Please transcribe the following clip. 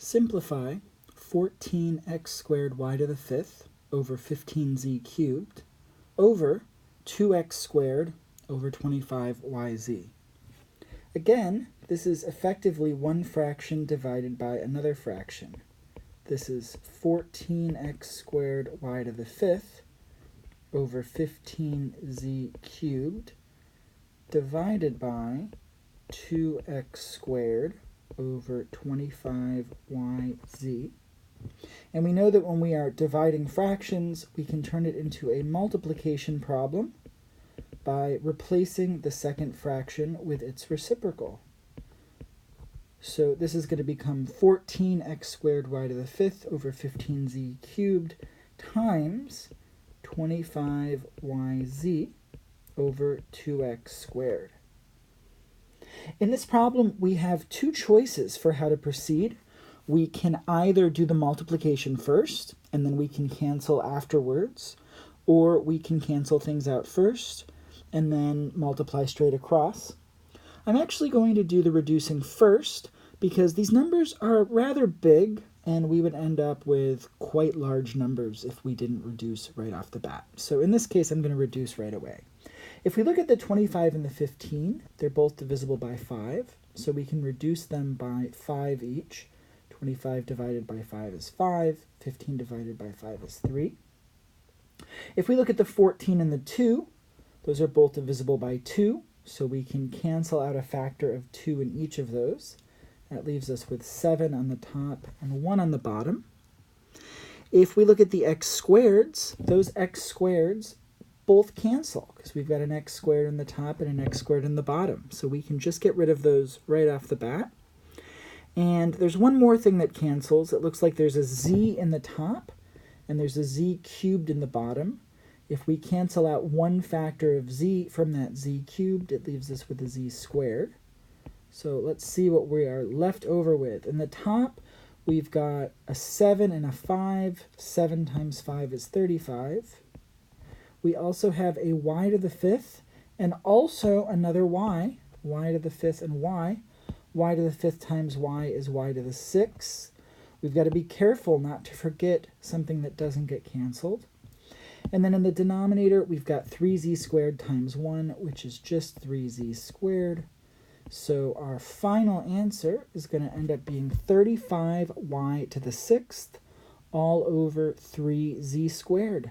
Simplify 14x squared y to the fifth over 15z cubed over 2x squared over 25yz. Again, this is effectively one fraction divided by another fraction. This is 14x squared y to the fifth over 15z cubed divided by 2x squared over 25yz. And we know that when we are dividing fractions, we can turn it into a multiplication problem by replacing the second fraction with its reciprocal. So this is going to become 14x squared y to the fifth over 15z cubed times 25yz over 2x squared. In this problem, we have two choices for how to proceed. We can either do the multiplication first, and then we can cancel afterwards, or we can cancel things out first, and then multiply straight across. I'm actually going to do the reducing first, because these numbers are rather big, and we would end up with quite large numbers if we didn't reduce right off the bat. So in this case, I'm going to reduce right away. If we look at the 25 and the 15, they're both divisible by 5, so we can reduce them by 5 each. 25 divided by 5 is 5, 15 divided by 5 is 3. If we look at the 14 and the 2, those are both divisible by 2, so we can cancel out a factor of 2 in each of those. That leaves us with 7 on the top and 1 on the bottom. If we look at the x squareds, those x squareds both cancel because we've got an x squared in the top and an x squared in the bottom. So we can just get rid of those right off the bat. And there's one more thing that cancels. It looks like there's a z in the top and there's a z cubed in the bottom. If we cancel out one factor of z from that z cubed, it leaves us with a z squared. So let's see what we are left over with. In the top, we've got a 7 and a 5. 7 times 5 is 35. We also have a y to the fifth and also another y to the fifth and y. Y to the fifth times y is y to the sixth. We've got to be careful not to forget something that doesn't get canceled. And then in the denominator, we've got 3z squared times 1, which is just 3z squared. So our final answer is going to end up being 35y to the sixth all over 3z squared.